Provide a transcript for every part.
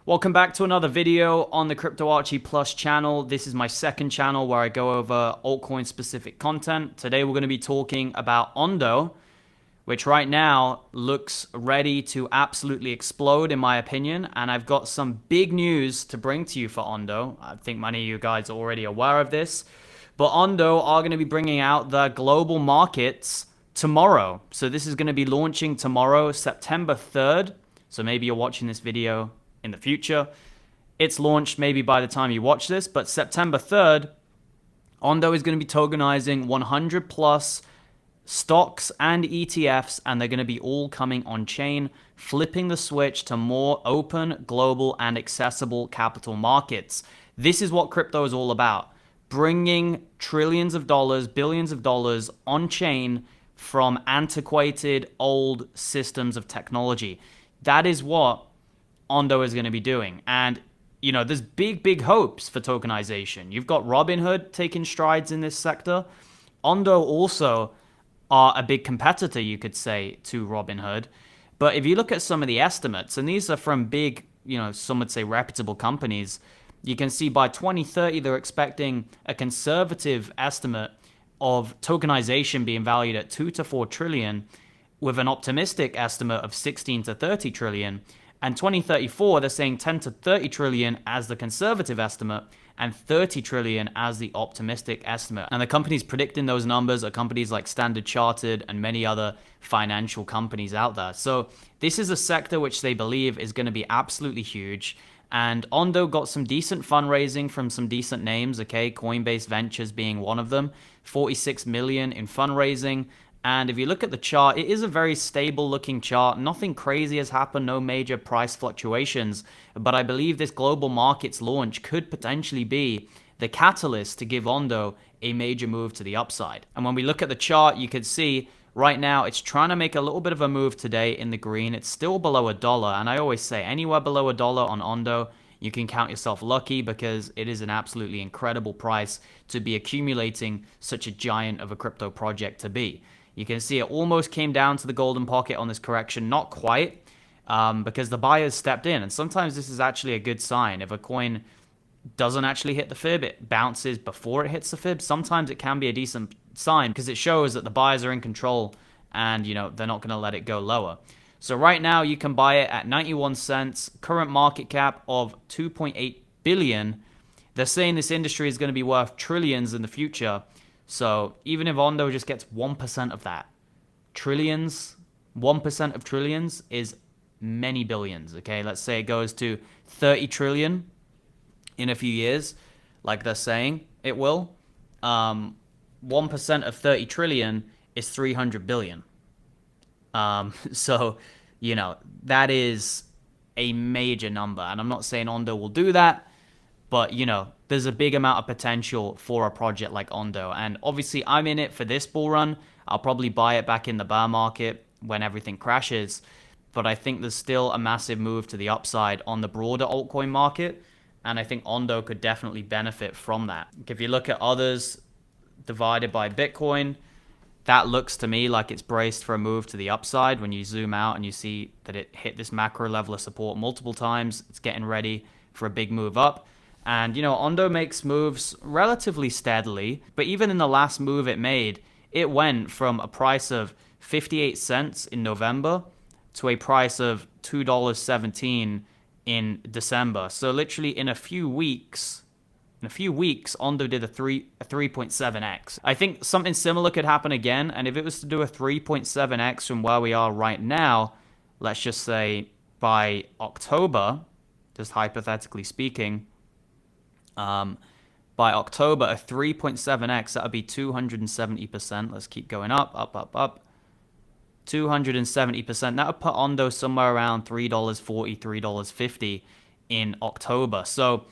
Welcome back to another video on the Crypto Archie Plus channel. This is my second channel where I go over altcoin specific content. Today we're going to be talking about Ondo, which right now looks ready to absolutely explode in my opinion. And I've got some big news to bring to you for Ondo. I think many of you guys are already aware of this. But Ondo are going to be bringing out the global markets tomorrow. So this is going to be launching tomorrow, September 3rd. So maybe you're watching this video in the future. It's launched maybe by the time you watch this, but September 3rd, Ondo is going to be tokenizing 100 plus stocks and ETFs, and they're going to be all coming on chain, flipping the switch to more open, global, and accessible capital markets. This is what crypto is all about. Bringing trillions of dollars, billions of dollars on chain from antiquated old systems of technology. That is what Ondo is going to be doing. And, you know, there's big hopes for tokenization. You've got Robinhood taking strides in this sector. Ondo also are a big competitor, you could say, to Robinhood. But if you look at some of the estimates, and these are from big, you know, some would say reputable companies, you can see by 2030, they're expecting a conservative estimate of tokenization being valued at 2 to 4 trillion, with an optimistic estimate of 16 to 30 trillion. And 2034, they're saying 10 to 30 trillion as the conservative estimate and 30 trillion as the optimistic estimate. And the companies predicting those numbers are companies like Standard Chartered and many other financial companies out there. So this is a sector which they believe is going to be absolutely huge. And Ondo got some decent fundraising from some decent names, okay? Coinbase Ventures being one of them, 46 million in fundraising. And if you look at the chart, it is a very stable looking chart. Nothing crazy has happened, no major price fluctuations. But I believe this global markets launch could potentially be the catalyst to give Ondo a major move to the upside. And when we look at the chart, you can see right now it's trying to make a little bit of a move today in the green. It's still below $1. And I always say anywhere below $1 on Ondo, you can count yourself lucky because it is an absolutely incredible price to be accumulating such a giant of a crypto project to be. You can see it almost came down to the golden pocket on this correction. Not quite, because the buyers stepped in. And sometimes this is actually a good sign. If a coin doesn't actually hit the fib, it bounces before it hits the fib. Sometimes it can be a decent sign because it shows that the buyers are in control and, you know, they're not going to let it go lower. So right now you can buy it at 91 cents, current market cap of 2.8 billion. They're saying this industry is going to be worth trillions in the future. So even if Ondo just gets 1% of that, trillions, 1% of trillions is many billions, okay? Let's say it goes to 30 trillion in a few years, like they're saying it will. 1% of 30 trillion is 300 billion. So, you know, that is a major number. And I'm not saying Ondo will do that, but, you know, there's a big amount of potential for a project like Ondo. And obviously, I'm in it for this bull run. I'll probably buy it back in the bear market when everything crashes. But I think there's still a massive move to the upside on the broader altcoin market. And I think Ondo could definitely benefit from that. If you look at others divided by Bitcoin, that looks to me like it's braced for a move to the upside. When you zoom out and you see that it hit this macro level of support multiple times, it's getting ready for a big move up. And, you know, Ondo makes moves relatively steadily, but even in the last move it made, it went from a price of 58 cents in November to a price of $2.17 in December. So literally in a few weeks, Ondo did a 3.7x. I think something similar could happen again, and if it was to do a 3.7x from where we are right now, let's just say by October, just hypothetically speaking, by October, a 3.7x, that would be 270%. Let's keep going up. 270%. That would put Ondo somewhere around $3.40, $3.50 in October. So,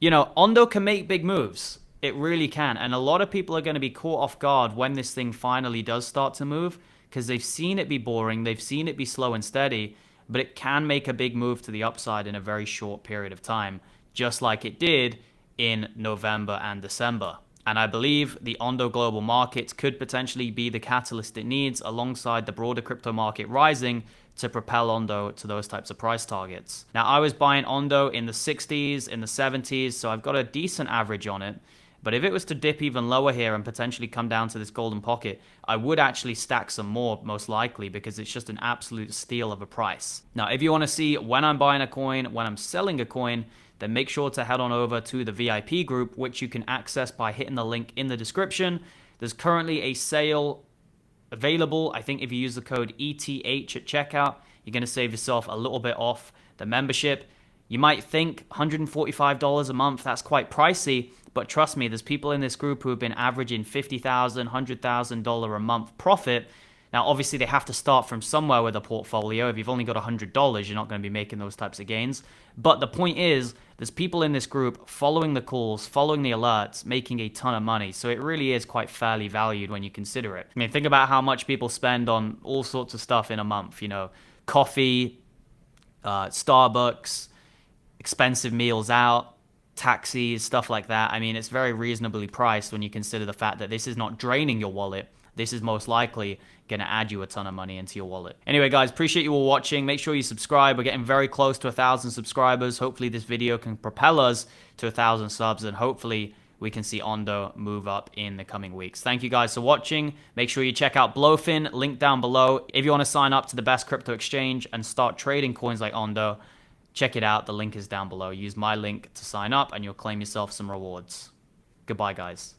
you know, Ondo can make big moves. It really can. And a lot of people are going to be caught off guard when this thing finally does start to move because they've seen it be boring. They've seen it be slow and steady, but it can make a big move to the upside in a very short period of time, just like it did in November and December. And I believe the Ondo global markets could potentially be the catalyst it needs alongside the broader crypto market rising to propel Ondo to those types of price targets. Now, I was buying Ondo in the 60s, in the 70s, so I've got a decent average on it. But if it was to dip even lower here and potentially come down to this golden pocket, I would actually stack some more, most likely, because it's just an absolute steal of a price. Now, if you want to see when I'm buying a coin, when I'm selling a coin, then make sure to head on over to the VIP group, which you can access by hitting the link in the description. There's currently a sale available. I think if you use the code ETH at checkout, you're going to save yourself a little bit off the membership. You might think $145 a month, that's quite pricey, but trust me, there's people in this group who have been averaging $50,000, $100,000 a month profit. Now, obviously, they have to start from somewhere with a portfolio. If you've only got $100, you're not going to be making those types of gains. But the point is, there's people in this group following the calls, following the alerts, making a ton of money. So it really is quite fairly valued when you consider it. I mean, think about how much people spend on all sorts of stuff in a month. You know, coffee, Starbucks, expensive meals out, taxis, stuff like that. I mean, it's very reasonably priced when you consider the fact that this is not draining your wallet. This is most likely going to add you a ton of money into your wallet. Anyway, guys, appreciate you all watching. Make sure you subscribe. We're getting very close to 1,000 subscribers. Hopefully this video can propel us to 1,000 subs, and hopefully we can see Ondo move up in the coming weeks. Thank you guys for watching. Make sure you check out Blowfin, link down below. If you want to sign up to the best crypto exchange and start trading coins like Ondo, check it out. The link is down below. Use my link to sign up and you'll claim yourself some rewards. Goodbye, guys.